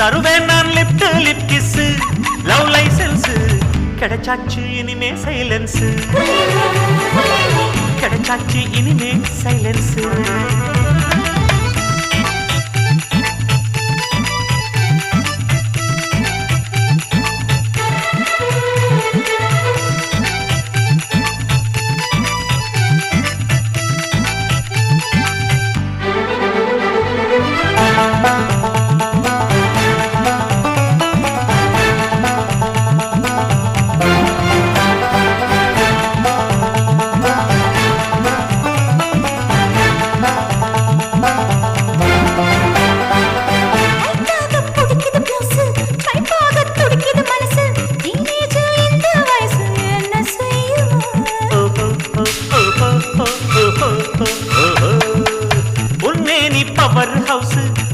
தருவேன் நான் lift lip kiss love license கிடைச்சாச்சு இனிமே சைலன்ஸ் கிடைச்சாச்சு இனிமே சைலன்ஸ்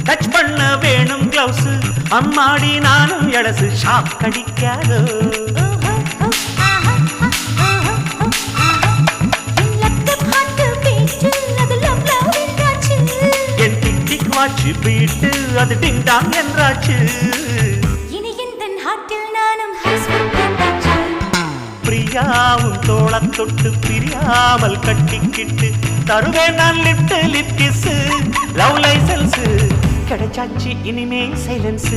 டச் பண்ண வேணும் கிளவுஸ் அம்மாடி நானும் எடசு ஷாப் கடிக்காதோ என் டிக் டிக் வாட்சி பீட்டு அது டிங் டாங் என்றாச்சு இனி என் ஹார்ட்டில் நானும் பிரியாவும் தோளத் தொட்டு பிரியாமல் கட்டிக்கிட்டு தருவேன் நான் lift lip kiss love license கிடைச்சாச்சு இனிமே சைலன்ஸ்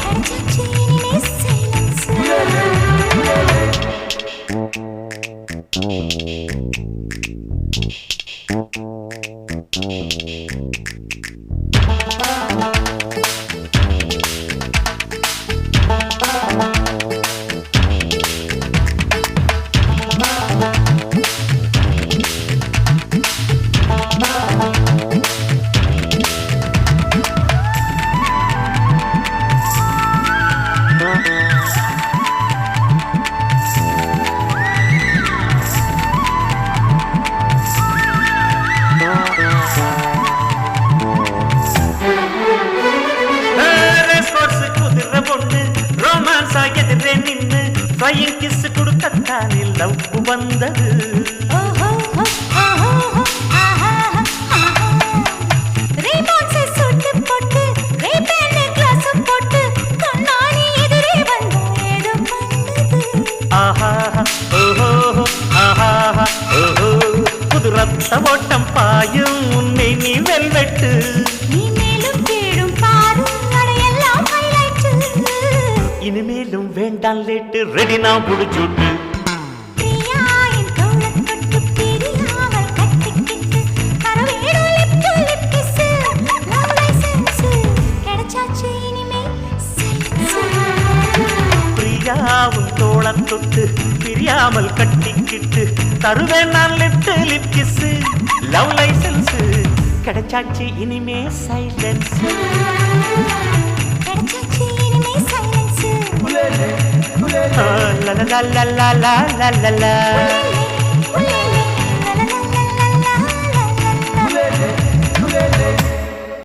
கிடைச்சாச்சு இனிமே சைலன்ஸ் ஃப்ளையிங் கிஸ் கொடுக்கத்தானே லவ் வந்தது புது ரத்த ஓட்டம் பாயும் உன்னை நீ வெல்வெட்டு இனிமேலும் வேண்டாம் லேட்டு ரெடி நான் புடிச்சுட்டு பிரியாவும் தோளத் தொட்டு பிரியாமல் கட்டிக்கிட்டு தருவேன் நான் lift lip kiss love license கிடைச்சாச்சு இனிமே silence la la la la la la la la